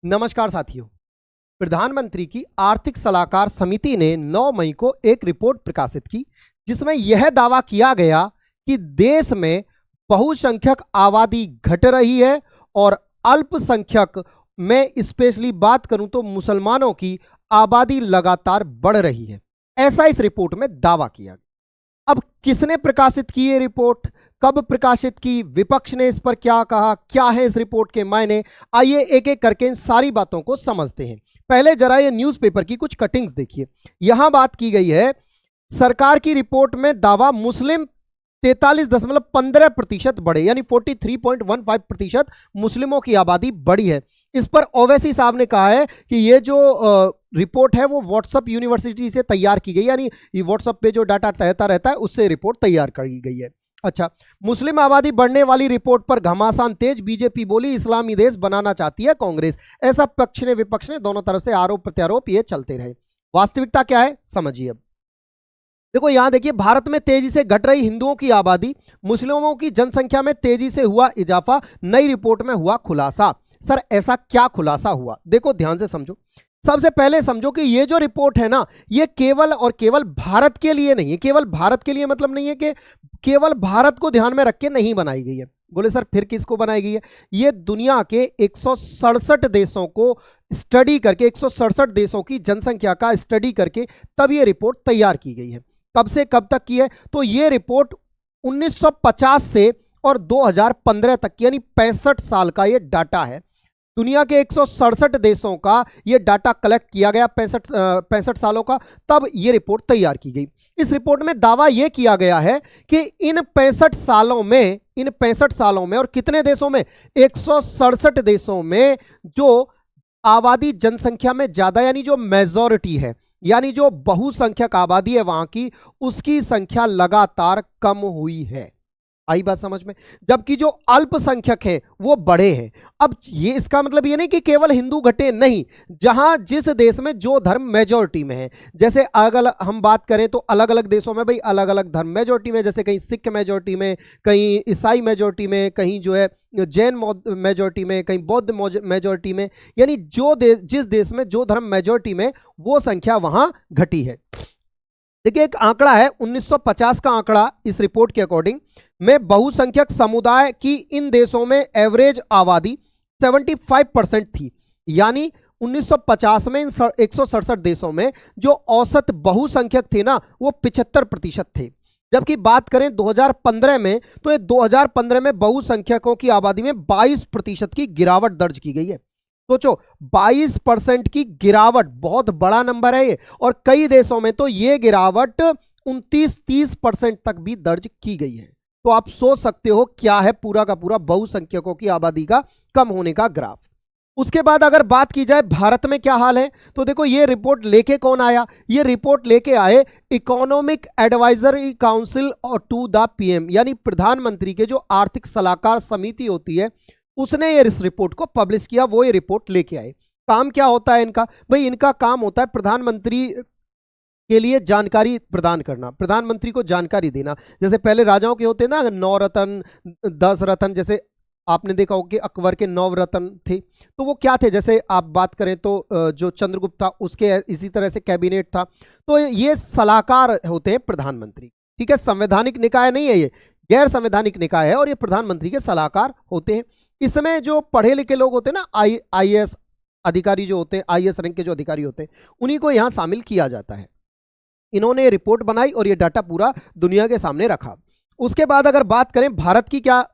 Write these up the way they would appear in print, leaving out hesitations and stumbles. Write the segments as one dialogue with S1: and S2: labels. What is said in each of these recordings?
S1: नमस्कार साथियों। प्रधानमंत्री की आर्थिक सलाहकार समिति ने 9 मई को एक रिपोर्ट प्रकाशित की जिसमें यह दावा किया गया कि देश में बहुसंख्यक आबादी घट रही है और अल्पसंख्यक में स्पेशली बात करूं तो मुसलमानों की आबादी लगातार बढ़ रही है। ऐसा इस रिपोर्ट में दावा किया गया। अब किसने प्रकाशित की ये रिपोर्ट, कब प्रकाशित की, विपक्ष ने इस पर क्या कहा, क्या है इस रिपोर्ट के मायने, आइए एक एक करके इन सारी बातों को समझते हैं। पहले जरा ये न्यूज़पेपर की कुछ कटिंग्स देखिए। यहां बात की गई है सरकार की रिपोर्ट में दावा मुस्लिम 43.15% बढ़े, यानी 43.15% मुस्लिमों की आबादी बढ़ी है। इस पर ओवैसी साहब ने कहा है कि ये जो रिपोर्ट है वो व्हाट्सएप यूनिवर्सिटी से तैयार की गई, यानी ये व्हाट्सएप पे जो डाटा रहता है उससे रिपोर्ट तैयार की गई है। अच्छा, मुस्लिम आबादी बढ़ने वाली रिपोर्ट पर घमासान तेज, बीजेपी बोली इस्लामी देश बनाना चाहती है कांग्रेस। ऐसा पक्ष ने विपक्ष ने दोनों तरफ से आरोप प्रत्यारोप ये चलते रहे। वास्तविकता क्या है समझिए। अब देखो यहां देखिए, भारत में तेजी से घट रही हिंदुओं की आबादी, मुस्लिमों की जनसंख्या में तेजी से हुआ इजाफा, नई रिपोर्ट में हुआ खुलासा। सर ऐसा क्या खुलासा हुआ, देखो ध्यान से समझो। सबसे पहले समझो कि ये जो रिपोर्ट है ना, ये केवल और केवल भारत के लिए नहीं है। केवल भारत के लिए मतलब नहीं है कि केवल भारत को ध्यान में रख के नहीं बनाई गई है। बोले सर फिर किसको बनाई गई है? ये दुनिया के 167 देशों को स्टडी करके, 167 देशों की जनसंख्या का स्टडी करके तब ये रिपोर्ट तैयार की गई है। कब से कब तक की है? तो ये रिपोर्ट 1950 से और 2015 तक, यानी 65 साल का ये डाटा है। दुनिया के 167 देशों का ये डाटा कलेक्ट किया गया 65 सालों का, तब ये रिपोर्ट तैयार की गई। इस रिपोर्ट में दावा यह किया गया है कि इन 65 सालों में और कितने देशों में, 167 देशों में जो आबादी जनसंख्या में ज्यादा, यानी जो मेजॉरिटी है, यानी जो बहुसंख्यक आबादी है वहां की, उसकी संख्या लगातार कम हुई है। आई बात समझ में? जबकि जो अल्पसंख्यक है वो बढ़े हैं। अब ये इसका मतलब ये नहीं कि केवल हिंदू घटे, नहीं। जहां जिस देश में जो धर्म मेजॉरिटी में है, जैसे अगर हम बात करें तो अलग अलग देशों में भाई अलग अलग धर्म मेजॉरिटी में, जैसे कहीं सिख मेजॉरिटी में, कहीं ईसाई मेजॉरिटी में, कहीं जो है जैन मेजॉरिटी में, कहीं बौद्ध मेजॉरिटी में, यानी जिस देश में जो धर्म मेजॉरिटी में, वो संख्या वहां घटी है। देखिए एक आंकड़ा है 1950 का आंकड़ा, इस रिपोर्ट के अकॉर्डिंग में बहुसंख्यक समुदाय की इन देशों में एवरेज आबादी 75% थी। यानी 1950 में इन 167 देशों में जो औसत बहुसंख्यक थे ना, वो 75% थे। जबकि बात करें 2015 में, तो ये 2015 में बहुसंख्यकों की आबादी में 22% की गिरावट दर्ज की गई है। सोचो 22% की गिरावट, बहुत बड़ा नंबर है ये। और कई देशों में तो ये गिरावट 29-30% तक भी दर्ज की गई है। तो आप सोच सकते हो क्या है पूरा का पूरा बहुसंख्यकों की आबादी का कम होने का ग्राफ। उसके बाद अगर बात की जाए भारत में क्या हाल है, तो देखो ये रिपोर्ट लेके कौन आया? ये रिपोर्ट लेके आए इकोनॉमिक एडवाइजरी काउंसिल और टू द पीएम, यानी प्रधानमंत्री के जो आर्थिक सलाहकार समिति होती है, उसने ये इस रिपोर्ट को पब्लिश किया, वो ये रिपोर्ट लेके आए। काम क्या होता है इनका? भाई इनका काम होता है प्रधानमंत्री के लिए जानकारी प्रदान करना, प्रधानमंत्री को जानकारी देना। जैसे पहले राजाओं के होते ना 9 रत्न 10 रत्न, जैसे आपने देखा होगा कि अकबर के 9 रत्न थे, तो वो क्या थे? जैसे आप बात करें तो जो चंद्रगुप्त था उसके इसी तरह से कैबिनेट था। तो ये सलाहकार होते हैं प्रधानमंत्री, ठीक है। संवैधानिक निकाय नहीं है ये, गैर संवैधानिक निकाय है, और ये प्रधानमंत्री के सलाहकार होते हैं। इसमें जो पढ़े लिखे लोग होते हैं ना, आईएएस अधिकारी जो होते हैं, आईएएस रैंक के जो अधिकारी होते हैं, उन्हीं को यहाँ शामिल किया जाता है। इन्होंने रिपोर्ट बनाई और ये डाटा पूरा दुनिया के सामने रखा। उसके बाद अगर बात करें भारत की क्या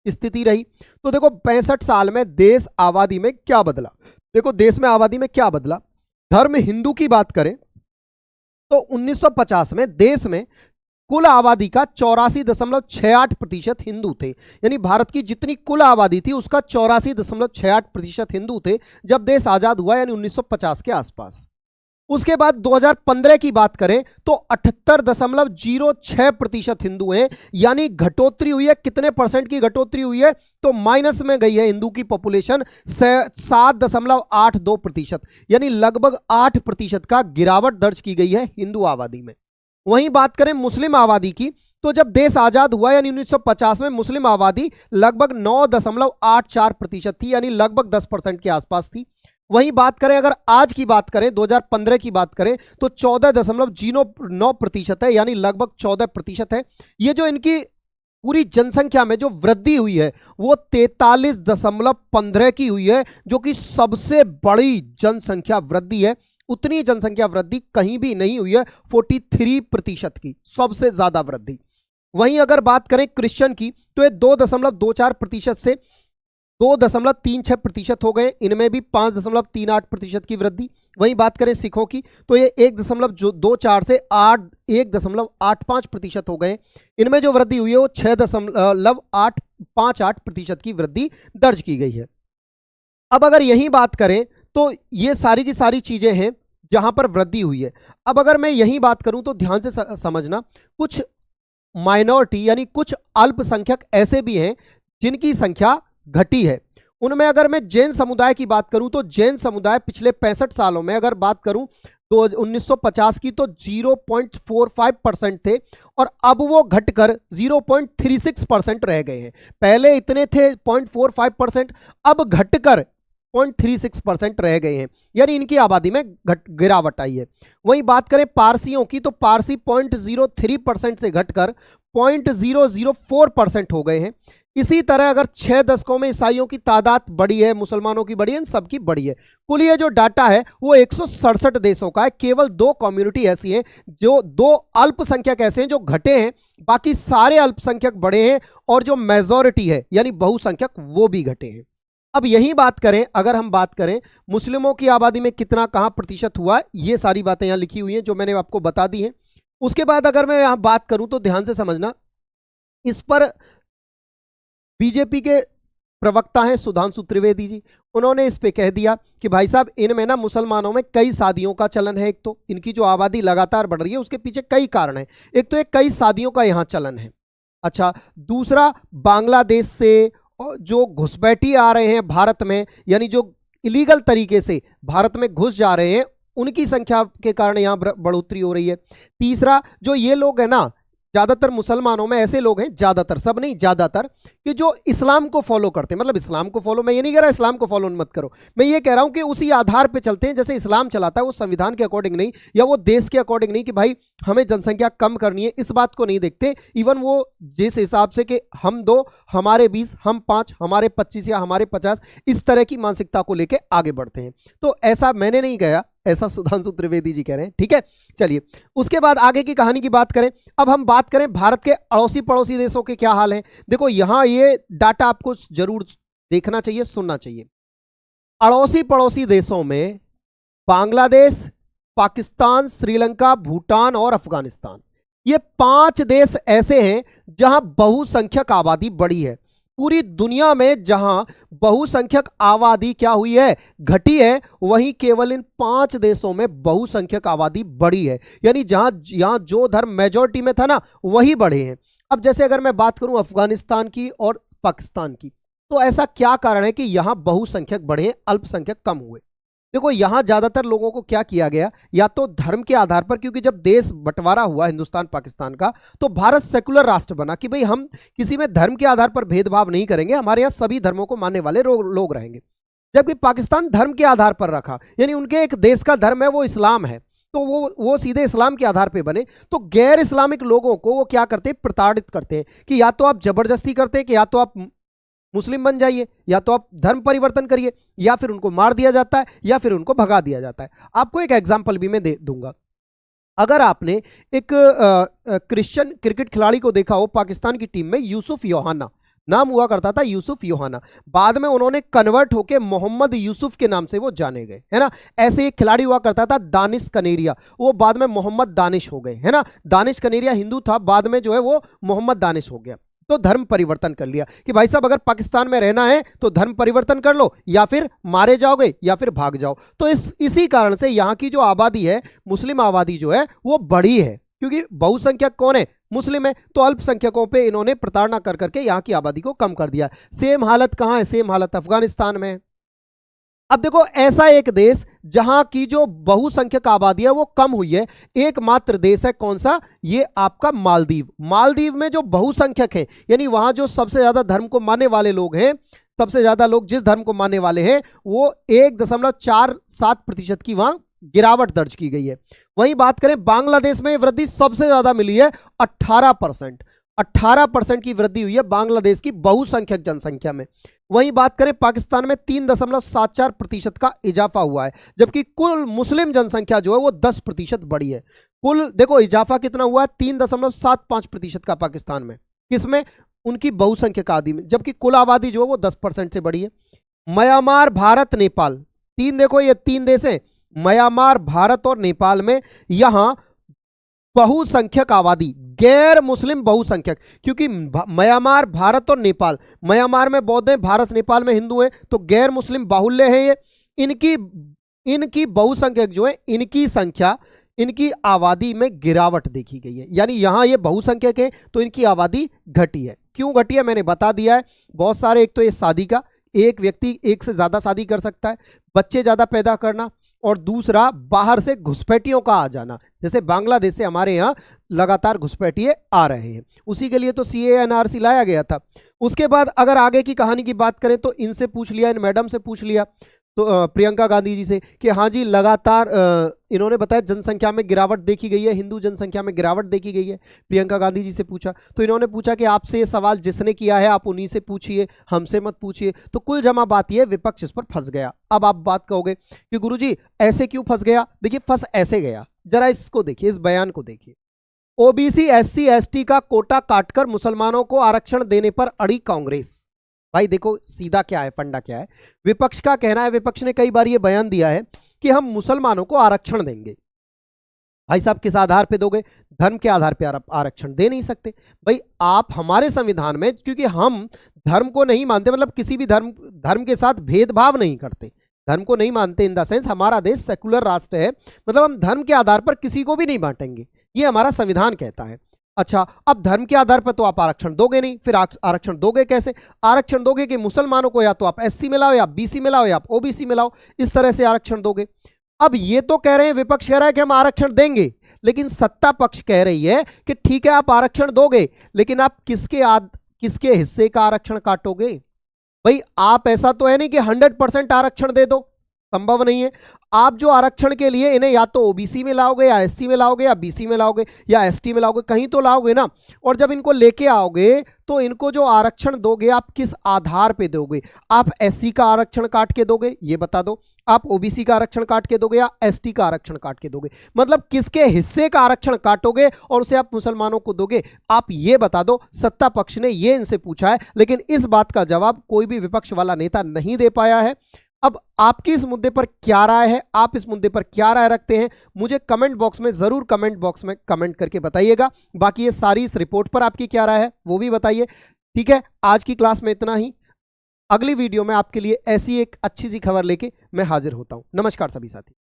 S1: स्थिति रही, तो देखो 65 साल में देश आबादी में क्या बदला। देखो देश में आबादी में क्या बदला। धर्म हिंदू की बात करें तो 1950 में देश में कुल आबादी का 84.68% हिंदू थे, यानी भारत की जितनी कुल आबादी थी उसका 84.68% हिंदू थे जब देश आजाद हुआ, यानी 1950 के आसपास। उसके बाद 2015 की बात करें तो 78.06% हिंदू हैं, यानी घटोतरी हुई है। कितने परसेंट की घटोतरी हुई है? तो माइनस में गई है हिंदू की पॉपुलेशन 7.82%, यानी लगभग 8% का गिरावट दर्ज की गई है हिंदू आबादी में। वहीं बात करें मुस्लिम आबादी की, तो जब देश आजाद हुआ यानी 1950 में मुस्लिम आबादी लगभग 9.84% थी, यानी लगभग 10% के आसपास थी। वहीं बात करें, अगर आज की बात करें, 2015 की बात करें, तो 14.09% है, यानी लगभग 14% है। ये जो इनकी पूरी जनसंख्या में जो वृद्धि हुई है वो 43.15 की हुई है, जो कि सबसे बड़ी जनसंख्या वृद्धि है। उतनी जनसंख्या वृद्धि कहीं भी नहीं हुई है 43% की, सबसे ज्यादा वृद्धि। वहीं अगर बात करें क्रिश्चियन की, तो ये 2.24% से 2.36% हो गए, इनमें भी 5.38% की वृद्धि। वहीं बात करें सिखों की, तो ये 1.24 से 1.85% हो गए, इनमें जो वृद्धि हुई है वो 6.858% की वृद्धि दर्ज की गई है। अब अगर यही बात करें तो ये सारी की सारी चीजें हैं जहां पर वृद्धि हुई है। अब अगर मैं यही बात करूं तो ध्यान से समझना, कुछ माइनॉरिटी यानी कुछ अल्पसंख्यक ऐसे भी हैं जिनकी संख्या घटी है। उनमें अगर मैं जैन समुदाय की बात करूं तो जैन समुदाय पिछले 65 सालों में अगर बात करूं तो 1950 की तो 0.45% थे और अब वो घटकर 0.36% रह गए हैं। पहले इतने थे 0.45%, अब घटकर 0.36% रह गए हैं, यानी इनकी आबादी में गिरावट आई है। वहीं बात करें पारसियों की, तो पारसी 0.03% से घटकर 0.004% हो गए हैं। इसी तरह अगर 6 दशकों में ईसाइयों की तादाद बढ़ी है, मुसलमानों की बढ़ी है, इन सबकी बढ़ी है। कुल ये जो डाटा है वो 167 देशों का है। केवल 2 कम्युनिटी ऐसी हैं, जो 2 अल्पसंख्यक ऐसे हैं जो घटे हैं, बाकी सारे अल्पसंख्यक बढ़े हैं और जो मेजॉरिटी है यानी बहुसंख्यक वो भी घटे हैं। अब यही बात करें, अगर हम बात करें मुस्लिमों की आबादी में कितना कहां प्रतिशत हुआ, ये सारी बातें यहां लिखी हुई हैं जो मैंने आपको बता दी हैं। उसके बाद अगर मैं यहां बात करूं तो ध्यान से समझना, इस पर बीजेपी के प्रवक्ता हैं सुधांशु त्रिवेदी जी, उन्होंने इस पे कह दिया कि भाई साहब इनमें ना मुसलमानों में कई शादियों का चलन है। एक तो इनकी जो आबादी लगातार बढ़ रही है उसके पीछे कई कारण हैं। एक तो एक कई शादियों का यहाँ चलन है। अच्छा, दूसरा बांग्लादेश से जो घुसपैठी आ रहे हैं भारत में, यानी जो इलीगल तरीके से भारत में घुस जा रहे हैं, उनकी संख्या के कारण यहाँ बढ़ोतरी हो रही है। तीसरा, जो ये लोग हैं ना, ज्यादातर मुसलमानों में ऐसे लोग हैं, ज्यादातर, सब नहीं ज्यादातर, कि जो इस्लाम को फॉलो करते हैं। मतलब इस्लाम को फॉलो, मैं ये नहीं कह रहा इस्लाम को फॉलो मत करो, मैं ये कह रहा हूं कि उसी आधार पे चलते हैं जैसे इस्लाम चलाता है, वो संविधान के अकॉर्डिंग नहीं या वो देश के अकॉर्डिंग नहीं कि भाई हमें जनसंख्या कम करनी है, इस बात को नहीं देखते। इवन वो जिस हिसाब से कि हम 2, हमारे 20, हम 5, हमारे 25 या हमारे 50, इस तरह की मानसिकता को लेकर आगे बढ़ते हैं। तो ऐसा मैंने नहीं कहा, ऐसा सुधांशु त्रिवेदी जी कह रहे हैं। ठीक है, चलिए उसके बाद आगे की कहानी की बात करें। अब हम बात करें भारत के अड़ोसी पड़ोसी देशों के क्या हाल है। देखो यहां ये डाटा आपको जरूर देखना चाहिए, सुनना चाहिए। अड़ोसी पड़ोसी देशों में बांग्लादेश, पाकिस्तान, श्रीलंका, भूटान और अफगानिस्तान, ये 5 देश ऐसे हैं जहां बहुसंख्यक आबादी बढ़ी है। पूरी दुनिया में जहां बहुसंख्यक आबादी क्या हुई है, घटी है, वहीं केवल इन 5 देशों में बहुसंख्यक आबादी बढ़ी है। यानी जहां जो धर्म मेजॉरिटी में था ना, वही बढ़े हैं। अब जैसे अगर मैं बात करूं अफगानिस्तान की और पाकिस्तान की, तो ऐसा क्या कारण है कि यहां बहुसंख्यक बढ़े, अल्पसंख्यक कम हुए। देखो यहां ज्यादातर लोगों को क्या किया गया, या तो धर्म के आधार पर, क्योंकि जब देश बंटवारा हुआ हिंदुस्तान पाकिस्तान का, तो भारत सेकुलर राष्ट्र बना कि भाई हम किसी में धर्म के आधार पर भेदभाव नहीं करेंगे, हमारे यहां सभी धर्मों को मानने वाले लोग रहेंगे। जबकि पाकिस्तान धर्म के आधार पर रखा, यानी उनके एक देश का धर्म है वो इस्लाम है, तो वो सीधे इस्लाम के आधार पर बने। तो गैर इस्लामिक लोगों को वो क्या करते हैं, प्रताड़ित करते हैं कि या तो आप जबरदस्ती करते हैं कि या तो आप मुस्लिम बन जाइए, या तो आप धर्म परिवर्तन करिए, या फिर उनको मार दिया जाता है, या फिर उनको भगा दिया जाता है। आपको एक एग्जांपल भी मैं दे दूंगा। अगर आपने एक क्रिश्चियन क्रिकेट खिलाड़ी को देखा हो पाकिस्तान की टीम में, यूसुफ योहाना नाम हुआ करता था, यूसुफ योहाना, बाद में उन्होंने कन्वर्ट होकर मोहम्मद यूसुफ के नाम से वो जाने गए, है ना। ऐसे एक खिलाड़ी हुआ करता था दानिश कनेरिया, वो बाद में मोहम्मद दानिश हो गए, है ना। दानिश कनेरिया हिंदू था, बाद में जो है वो मोहम्मद दानिश हो गया। तो धर्म परिवर्तन कर लिया कि भाई साहब अगर पाकिस्तान में रहना है तो धर्म परिवर्तन कर लो, या फिर मारे जाओगे या फिर भाग जाओ। तो इसी कारण से यहाँ की जो आबादी है, मुस्लिम आबादी जो है वो बढ़ी है, क्योंकि बहुसंख्यक कौन है, मुस्लिम है। तो अल्पसंख्यकों पे इन्होंने प्रताड़ना कर करके यहाँ की आबादी को कम कर दिया। सेम हालत कहाँ है, सेम हालत अफगानिस्तान में। अब देखो, ऐसा एक देश जहां की जो बहुसंख्यक आबादी है वो कम हुई है, एकमात्र देश है, कौन सा? ये आपका मालदीव। मालदीव में जो बहुसंख्यक है, यानी वहां जो सबसे ज्यादा धर्म को मानने वाले लोग हैं, सबसे ज्यादा लोग जिस धर्म को मानने वाले हैं, वो 1.47% की वहां गिरावट दर्ज की गई है। वहीं बात करें बांग्लादेश में वृद्धि सबसे ज्यादा मिली है, 18%। 18% की वृद्धि हुई है बांग्लादेश की बहुसंख्यक जनसंख्या में। वहीं बात करें पाकिस्तान में 3.74% का इजाफा हुआ है, जबकि कुल मुस्लिम जनसंख्या जो है वो 10% बढ़ी है। कुल देखो इजाफा कितना हुआ है, 3.75% का पाकिस्तान में, किसमें? उनकी बहुसंख्यक आबादी में, जबकि कुल आबादी जो है वो 10% से बढ़ी है। म्यांमार, भारत, नेपाल, देखो ये 3 देश हैं, म्यांमार, भारत और नेपाल में यहां बहुसंख्यक आबादी, गैर मुस्लिम बहुसंख्यक, क्योंकि म्यांमार, भारत और नेपाल, म्यांमार में बौद्ध हैं, भारत नेपाल में हिंदू हैं, तो गैर मुस्लिम बाहुल्य है ये। इनकी बहुसंख्यक जो है, इनकी संख्या, इनकी आबादी में गिरावट देखी गई है। यानी यहां ये बहुसंख्यक है तो इनकी आबादी घटी है। क्यों घटी है मैंने बता दिया है। बहुत सारे, एक तो ये शादी का, एक व्यक्ति एक से ज्यादा शादी कर सकता है, बच्चे ज्यादा पैदा करना, और दूसरा बाहर से घुसपैठियों का आ जाना। जैसे बांग्लादेश से हमारे यहाँ लगातार घुसपैठिए आ रहे हैं, उसी के लिए तो CAA NRC लाया गया था। उसके बाद अगर आगे की कहानी की बात करें तो इनसे पूछ लिया, इन मैडम से पूछ लिया, तो प्रियंका गांधी जी से, कि हाँ जी लगातार इन्होंने बताया जनसंख्या में गिरावट देखी गई है, हिंदू जनसंख्या में गिरावट देखी गई है। प्रियंका गांधी जी से पूछा तो इन्होंने पूछा कि आपसे ये सवाल जिसने किया है आप उन्हीं से पूछिए, हमसे मत पूछिए। तो कुल जमा बात ये, विपक्ष इस पर फंस गया। अब आप बात कहोगे कि गुरुजी ऐसे क्यों फंस गया? देखिए फंस ऐसे गया, जरा इसको देखिए, इस बयान को देखिए। OBC SC ST का कोटा काटकर मुसलमानों को आरक्षण देने पर अड़ी कांग्रेस। भाई देखो सीधा क्या है, फंडा क्या है। विपक्ष का कहना है, विपक्ष ने कई बार यह बयान दिया है कि हम मुसलमानों को आरक्षण देंगे। भाई साहब किस आधार पे दोगे? धर्म के आधार पे आरक्षण दे नहीं सकते। भाई आप हमारे संविधान में, क्योंकि हम धर्म को नहीं मानते, मतलब किसी भी धर्म के साथ भेदभाव नहीं करते, धर्म को नहीं मानते इन द सेंस, हमारा देश सेकुलर राष्ट्र है, मतलब हम धर्म के आधार पर किसी को भी नहीं बांटेंगे, ये हमारा संविधान कहता है। अच्छा, अब धर्म के आधार पर तो आप आरक्षण दोगे नहीं, फिर आरक्षण दोगे कैसे? आरक्षण दोगे कि मुसलमानों को या तो आप SC में लाओ, या BC में लाओ, या आप OBC में लाओ, इस तरह से आरक्षण दोगे। अब ये तो कह रहे हैं, विपक्ष कह रहा है कि हम आरक्षण देंगे, लेकिन सत्ता पक्ष कह रही है कि ठीक है आप आरक्षण दोगे, लेकिन आप किसके हिस्से का आरक्षण काटोगे? भाई आप ऐसा तो है नहीं कि 100% आरक्षण दे दो, संभव नहीं है। आप जो आरक्षण के लिए इन्हें या तो OBC में लाओगे, या SC में लाओगे, या BC में लाओगे, या ST में लाओगे, कहीं तो लाओगे ना। और जब इनको लेके आओगे तो इनको जो आरक्षण दोगे आप किस आधार पे दोगे? आप SC का आरक्षण काट के दोगे, ये बता दो, आप OBC का आरक्षण काट के दोगे, या ST का आरक्षण काट के दोगे? मतलब किसके हिस्से का आरक्षण काटोगे और उसे आप मुसलमानों को दोगे, आप ये बता दो। सत्ता पक्ष ने ये इनसे पूछा है, लेकिन इस बात का जवाब कोई भी विपक्ष वाला नेता नहीं दे पाया है। अब आपकी इस मुद्दे पर क्या राय है? आप इस मुद्दे पर क्या राय रखते हैं? मुझे कमेंट बॉक्स में जरूर कमेंट करके बताइएगा। बाकी ये सारी इस रिपोर्ट पर आपकी क्या राय है वो भी बताइए। ठीक है, आज की क्लास में इतना ही। अगली वीडियो में आपके लिए ऐसी एक अच्छी सी खबर लेके मैं हाजिर होता हूं। नमस्कार सभी साथी।